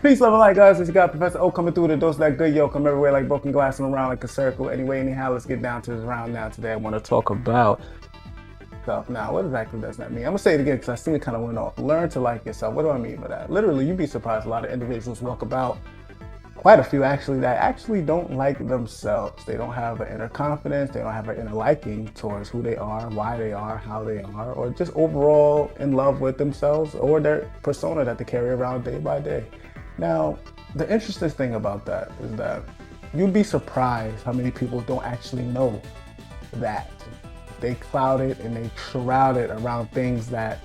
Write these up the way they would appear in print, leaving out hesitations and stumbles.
Peace, love, and light, guys. It's your guy, Professor O, coming through the dose of that good yo. Come everywhere like broken glass and around like a circle. Anyway, anyhow, let's get down to this round now. Today, I want to talk about stuff. Now, what exactly does that mean? I'm going to say it again because I seen it kind of went off. Learn to like yourself. What do I mean by that? Literally, you'd be surprised. A lot of individuals walk about, quite a few actually, that actually don't like themselves. They don't have an inner confidence. They don't have an inner liking towards who they are, why they are, how they are, or just overall in love with themselves or their persona that they carry around day by day. Now, the interesting thing about that is that you'd be surprised how many people don't actually know that. They cloud it and they shroud it around things that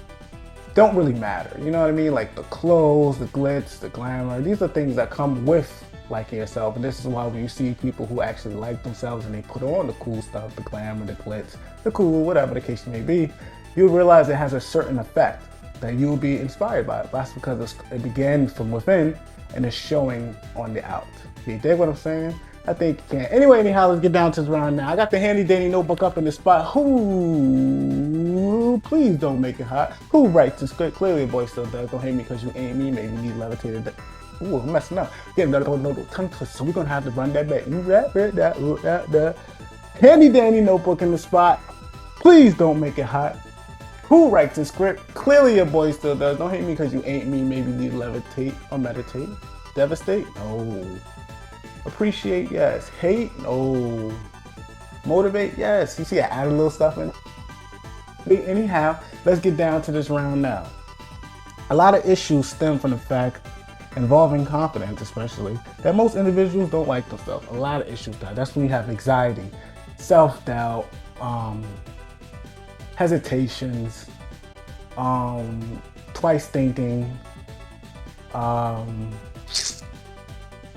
don't really matter. You know what I mean? Like the clothes, the glitz, the glamour. These are things that come with liking yourself. And this is why when you see people who actually like themselves and they put on the cool stuff, the glamour, the glitz, the cool, whatever the case may be, you'll realize it has a certain effect that you'll be inspired by it. That's because it began from within and it's showing on the out. You dig what I'm saying? I think you can. Anyway, anyhow, let's get down to this round now. I got the handy dandy notebook up in the spot. Who, please don't make it hot. Who writes the script? Clearly a boy still does. Don't hate me because you ain't me. Maybe you need levitated. Ooh, I'm messing up. Get another tongue twister. So we're gonna have to run that back. You rap it, that. Handy dandy notebook in the spot. Please don't make it hot. Who writes the script? Clearly your boy still does. Don't hate me because you ain't me. Maybe you need levitate or meditate. Devastate? No. Appreciate? Yes. Hate? No. Motivate? Yes. You see I added a little stuff in. Anyhow, let's get down to this round now. A lot of issues stem from the fact, involving confidence especially, that most individuals don't like themselves. A lot of issues there. That's when you have anxiety, self-doubt, hesitations, twice thinking,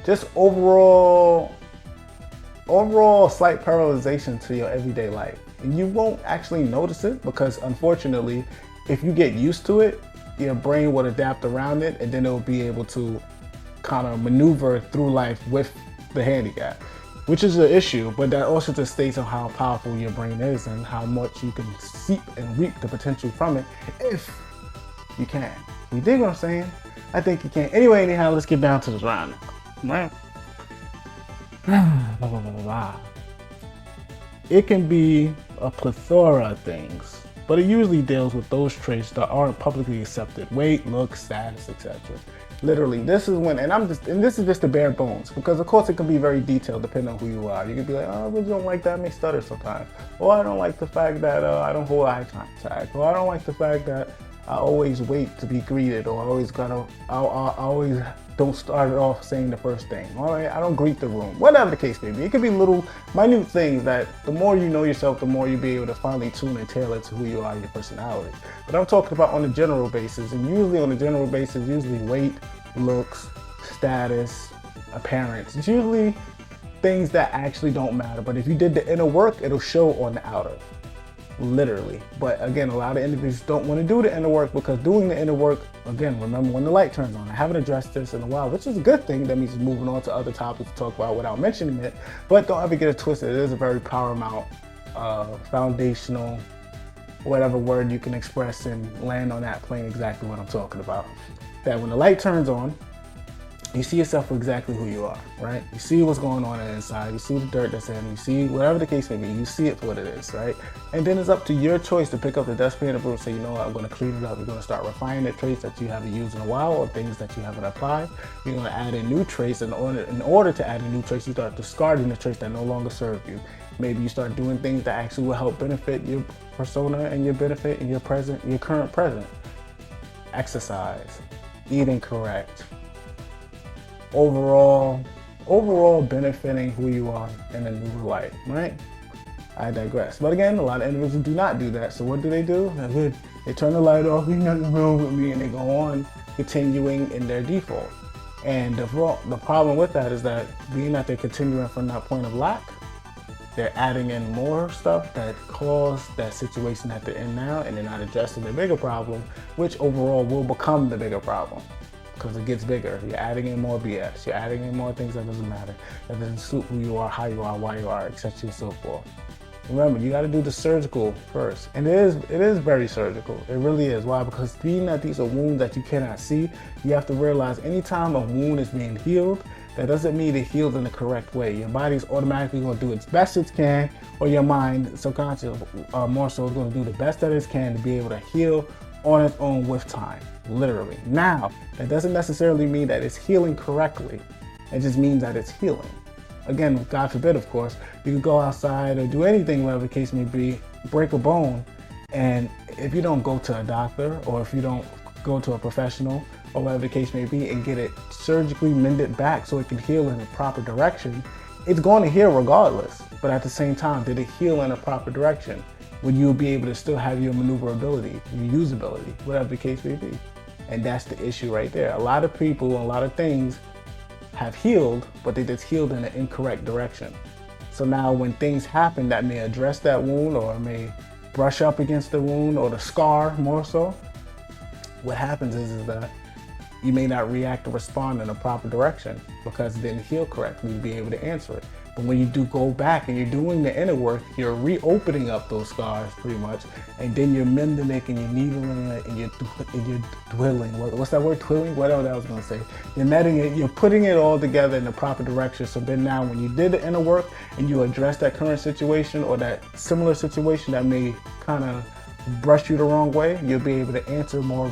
just overall slight paralyzation to your everyday life. And you won't actually notice it because unfortunately, if you get used to it, your brain will adapt around it and then it'll be able to kind of maneuver through life with the handicap, which is an issue, but that also just states on how powerful your brain is and how much you can seep and reap the potential from it if you can. You dig what I'm saying? I think you can. Anyway, anyhow, let's get down to this round. Right? It can be a plethora of things, but it usually deals with those traits that aren't publicly accepted: weight, looks, status, etc. Literally, this is when, and this is just the bare bones, because of course it can be very detailed depending on who you are. You can be like, oh, I really don't like that I may stutter sometimes, or I don't like the fact that I don't hold eye contact, or I don't like the fact that I always wait to be greeted, or I always don't start it off saying the first thing. All right, I don't greet the room. Whatever the case may be, it could be little, minute things that the more you know yourself, the more you'll be able to finally tune and tailor to who you are and your personality. But I'm talking about on a general basis, and usually on a general basis, usually weight, looks, status, appearance. It's usually things that actually don't matter. But if you did the inner work, it'll show on the outer. Literally. But again, a lot of individuals don't want to do the inner work because doing the inner work, again, remember when the light turns on. I haven't addressed this in a while, which is a good thing. That means moving on to other topics to talk about without mentioning it. But don't ever get it twisted. It is a very paramount, foundational, whatever word you can express and land on that plane exactly what I'm talking about. That when the light turns on, you see yourself for exactly who you are, right? You see what's going on inside, you see the dirt that's in, you see whatever the case may be, you see it for what it is, right? And then it's up to your choice to pick up the dustpan and say, you know what, I'm gonna clean it up. You're gonna start refining the traits that you haven't used in a while or things that you haven't applied. You're gonna add in new traits. In order to add in new traits, you start discarding the traits that no longer serve you. Maybe you start doing things that actually will help benefit your persona and your benefit in your current present. Exercise, eating correct, overall benefiting who you are in a new life, right? I digress. But again, a lot of individuals do not do that. So what do? They turn the light off, there's nothing wrong with me, and they go on continuing in their default. And the problem with that is that being that they're continuing from that point of lack, they're adding in more stuff that caused that situation that they're in now, and they're not addressing the bigger problem, which overall will become the bigger problem. Because it gets bigger. You're adding in more BS. You're adding in more things that doesn't matter. That doesn't suit who you are, how you are, why you are, etc. and so forth. Remember, you got to do the surgical first. And it is very surgical. It really is. Why? Because being that these are wounds that you cannot see, you have to realize anytime a wound is being healed, that doesn't mean it healed in the correct way. Your body's automatically going to do its best it can, or your mind, subconscious, more so, is going to do the best that it can to be able to heal on its own with time, literally. Now, that doesn't necessarily mean that it's healing correctly. It just means that it's healing. Again, God forbid, of course, you can go outside or do anything, whatever the case may be, break a bone, and if you don't go to a doctor or if you don't go to a professional or whatever the case may be and get it surgically mended back so it can heal in the proper direction, it's going to heal regardless. But at the same time, did it heal in a proper direction? Would you be able to still have your maneuverability, your usability, whatever the case may be? And that's the issue right there. A lot of people, a lot of things have healed, but they just healed in an incorrect direction. So now when things happen that may address that wound or may brush up against the wound or the scar more so, what happens is that you may not react or respond in a proper direction because it didn't heal correctly to be able to answer it. But when you do go back and you're doing the inner work, you're reopening up those scars pretty much, and then you're mending it and you're needling it and you're twilling. What's that word? Twilling? Whatever that was gonna say. You're netting it, you're putting it all together in the proper direction. So then now when you did the inner work and you address that current situation or that similar situation that may kind of brush you the wrong way, you'll be able to answer more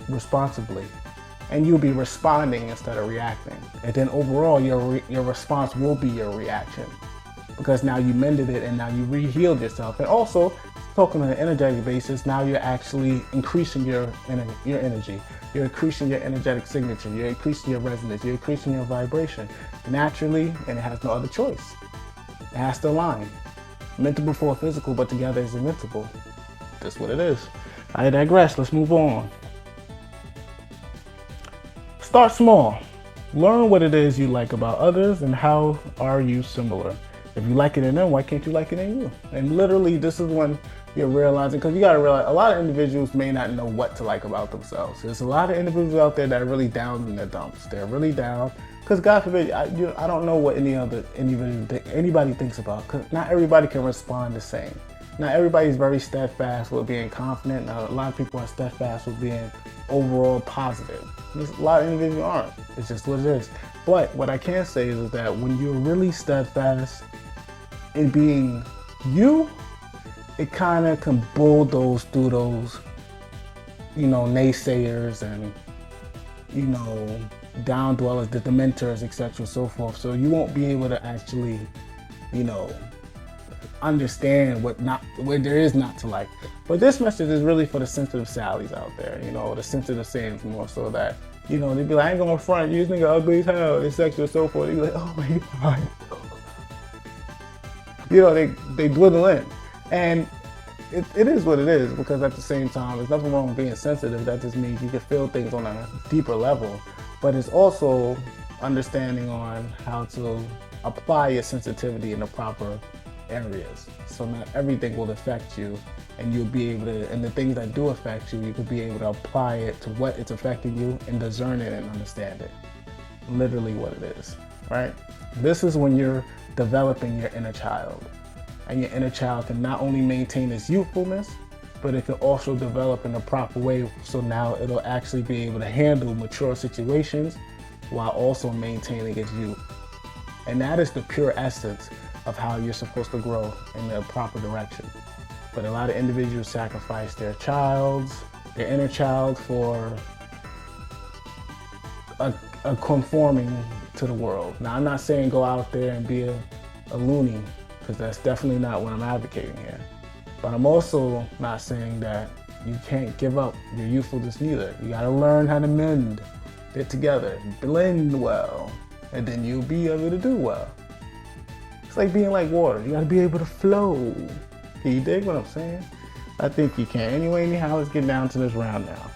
responsibly. And you'll be responding instead of reacting. And then overall, your response will be your reaction because now you mended it and now you re-healed yourself. And also, talking on an energetic basis, now you're actually increasing your energy. You're increasing your energetic signature. You're increasing your resonance. You're increasing your vibration naturally, and it has no other choice. It has to align. Mental before physical, but together is invincible. That's what it is. I digress. Let's move on. Start small. Learn what it is you like about others and how are you similar. If you like it in them, why can't you like it in you? And literally, this is when you're realizing, because you got to realize a lot of individuals may not know what to like about themselves. There's a lot of individuals out there that are really down in the dumps. They're really down because God forbid, I don't know what anybody thinks about, because not everybody can respond the same. Not everybody's very steadfast with being confident. Now, a lot of people are steadfast with being overall positive. A lot of individuals aren't. It's just what it is. But what I can say is that when you're really steadfast in being you, it kind of can bulldoze through those, naysayers and, down dwellers, the dementors, etc., so forth. So you won't be able to actually, understand what there is not to like. But this message is really for the sensitive Sallys out there, the sensitive Sams more so that, they'd be like, I ain't gonna front, you this nigga ugly as hell, it's sexual, so forth. They'd be like, oh my God. They dwindle in. And it is what it is, because at the same time, there's nothing wrong with being sensitive. That just means you can feel things on a deeper level. But it's also understanding on how to apply your sensitivity in the proper areas. So not everything will affect you, and you'll be able to, and the things that do affect you, you could be able to apply it to what it's affecting you and discern it and understand it. Literally what it is, right? This is when you're developing your inner child. And your inner child can not only maintain its youthfulness, but it can also develop in a proper way. So now it'll actually be able to handle mature situations while also maintaining its youth. And that is the pure essence of how you're supposed to grow in the proper direction. But a lot of individuals sacrifice their inner child for a conforming to the world. Now, I'm not saying go out there and be a loony, because that's definitely not what I'm advocating here. But I'm also not saying that you can't give up your youthfulness neither. You gotta learn how to mend it together, blend well, and then you'll be able to do well. It's like being like water. You gotta be able to flow. Can you dig what I'm saying? I think you can. Anyhow, let's get down to this round now.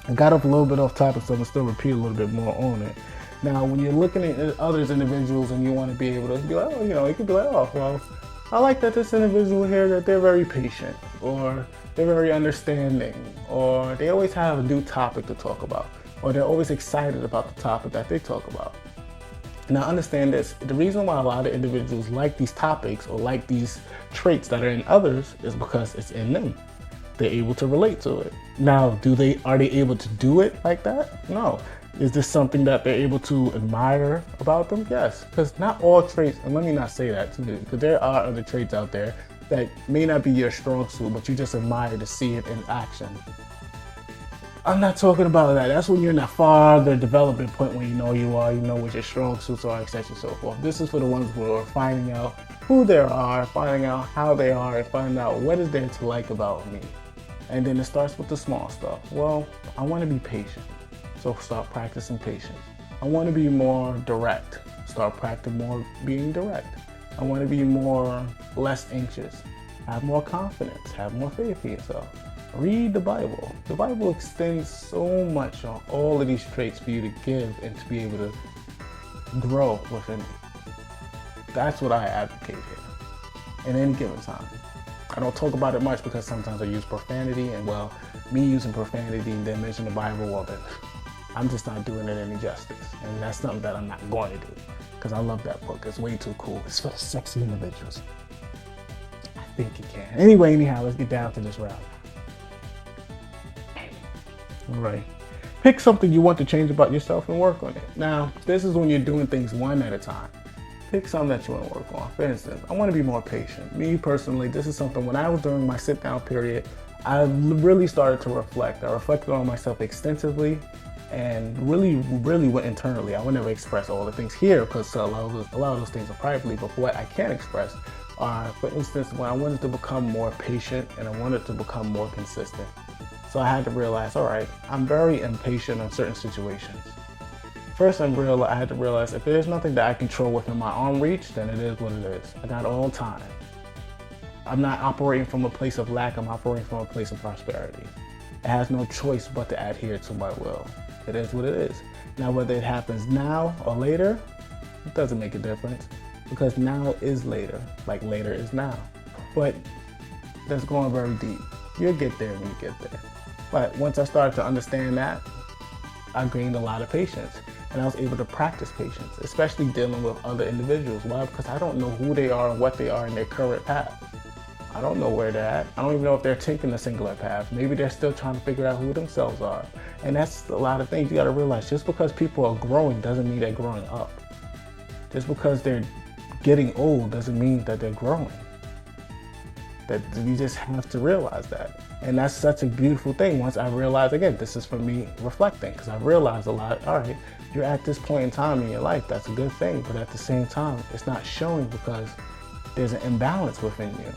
I got up a little bit off topic, so I'm gonna still repeat a little bit more on it. Now, when you're looking at others individuals and you want to be able to be like, you could be like, oh, well, I like that this individual here, that they're very patient, or they're very understanding, or they always have a new topic to talk about, or they're always excited about the topic that they talk about. Now understand this, the reason why a lot of individuals like these topics or like these traits that are in others is because it's in them. They're able to relate to it. Now, are they able to do it like that? No. Is this something that they're able to admire about them? Yes, because not all traits, and let me not say that too, because there are other traits out there that may not be your strong suit, but you just admire to see it in action. I'm not talking about that. That's when you're in that farther development point when you know what your strong suits are, etc. and so forth. This is for the ones who are finding out who they are, finding out how they are, and finding out what is there to like about me. And then it starts with the small stuff. Well, I want to be patient, so start practicing patience. I want to be more direct, start practicing more being direct. I want to be less anxious, have more confidence, have more faith in yourself. Read the Bible. The Bible extends so much on all of these traits for you to give and to be able to grow within it. That's what I advocate here in any given time. I don't talk about it much because sometimes I use profanity, and well, me using profanity and then mention the Bible, well then, I'm just not doing it any justice. And that's something that I'm not going to do because I love that book. It's way too cool. It's for the sexy individuals. I think you can. Anyway, anyhow, let's get down to this round. All right. Pick something you want to change about yourself and work on it. Now, this is when you're doing things one at a time. Pick something that you want to work on. For instance, I want to be more patient. Me personally, this is something when I was during my sit down period, I really started to reflect. I reflected on myself extensively and really went internally. I would never express all the things here because a lot of those things are privately, but what I can express are, for instance, when I wanted to become more patient and I wanted to become more consistent. So I had to realize, all right, I'm very impatient in certain situations. First, I had to realize if there's nothing that I control within my arm reach, then it is what it is. I got all time. I'm not operating from a place of lack, I'm operating from a place of prosperity. It has no choice but to adhere to my will. It is what it is. Now, whether it happens now or later, it doesn't make a difference because now is later, like later is now. But that's going very deep. You'll get there when you get there. But once I started to understand that, I gained a lot of patience and I was able to practice patience, especially dealing with other individuals. Why? Because I don't know who they are and what they are in their current path. I don't know where they're at. I don't even know if they're taking a singular path. Maybe they're still trying to figure out who themselves are. And that's a lot of things you gotta realize. Just because people are growing doesn't mean they're growing up. Just because they're getting old doesn't mean that they're growing. That you just have to realize that. And that's such a beautiful thing. Once I realized, again, this is for me reflecting, because I realized a lot, all right, you're at this point in time in your life, that's a good thing, but at the same time, it's not showing because there's an imbalance within you.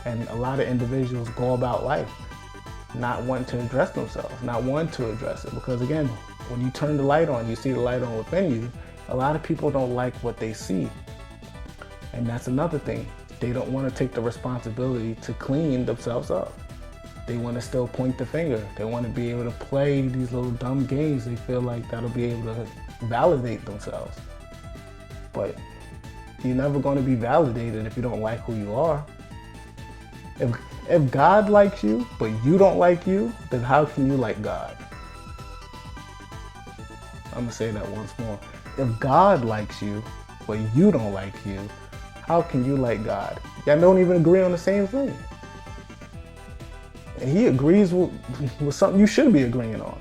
And a lot of individuals go about life not wanting to address themselves, not wanting to address it. Because again, when you turn the light on, you see the light on within you, a lot of people don't like what they see. And that's another thing. They don't want to take the responsibility to clean themselves up. They want to still point the finger. They want to be able to play these little dumb games. They feel like that'll be able to validate themselves. But you're never going to be validated if you don't like who you are. If God likes you, but you don't like you, then how can you like God? I'm going to say that once more. If God likes you, but you don't like you, how can you like God? Y'all don't even agree on the same thing. And he agrees with something you should be agreeing on.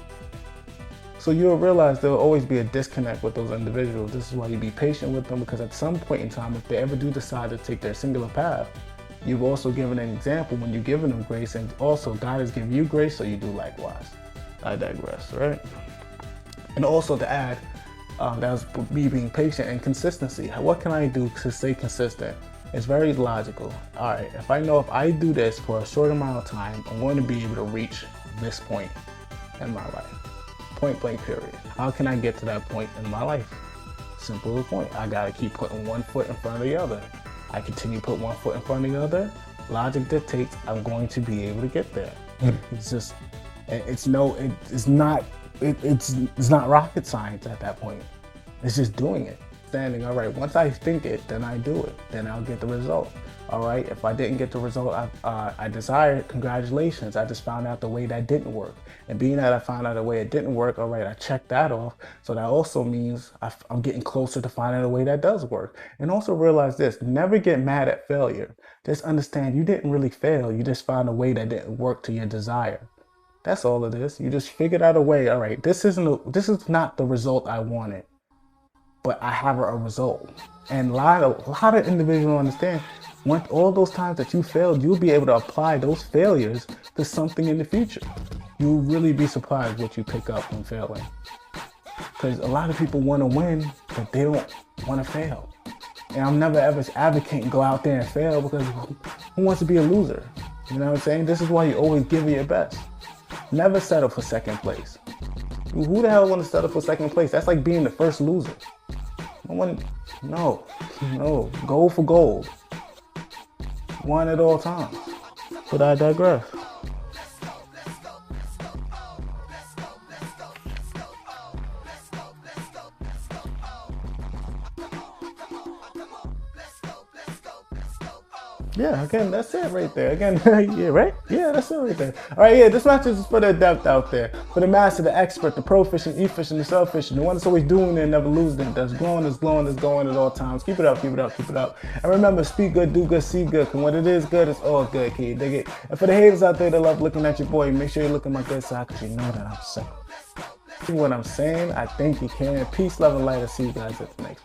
So you'll realize there will always be a disconnect with those individuals. This is why you be patient with them, because at some point in time, if they ever do decide to take their singular path, you've also given an example when you're giving them grace, and also God has given you grace, so you do likewise. I digress, right? And also to add, that was me being patient and consistency. What can I do to stay consistent? It's very logical. All right, if I know if I do this for a short amount of time, I'm going to be able to reach this point in my life. Point blank period. How can I get to that point in my life? Simple as point. I gotta keep putting one foot in front of the other. I continue to put one foot in front of the other. Logic dictates I'm going to be able to get there. It's just, it's not rocket science at that point. It's just doing it. Standing, all right, once I think it, then I do it, then I'll get the result. All right, if I didn't get the result I desired, congratulations, I just found out the way that didn't work. And being that I found out a way it didn't work, all right, I checked that off. So that also means I'm getting closer to finding a way that does work. And also realize this, never get mad at failure. Just understand you didn't really fail, you just found a way that didn't work to your desire. That's all it is. You just figured out a way, all right, this is not the result I wanted, but I have a result. And a lot of individuals understand, once all those times that you failed, you'll be able to apply those failures to something in the future. You'll really be surprised what you pick up when failing. Because a lot of people want to win, but they don't want to fail. And I'm never ever advocating go out there and fail, because who wants to be a loser? You know what I'm saying? This is why you always give it your best. Never settle for second place. Who the hell want to settle for second place? That's like being the first loser. No, gold for gold. One at all times. But I digress. Yeah, again, that's it right there. Again, yeah, right? Yeah, that's it right there. All right, yeah, this match is for the adept out there. For the master, the expert, the proficient, efficient, the self-efficient, the one that's always doing it and never losing it, that's glowing, that's glowing, that's going at all times. Keep it up, keep it up, keep it up. And remember, speak good, do good, see good. And when it is good, it's all good, kid. You dig it? And for the haters out there that love looking at your boy, make sure you look at my good side, because you know that I'm sick. See what I'm saying? I think you can. Peace, love, and light. I'll see you guys at the next one.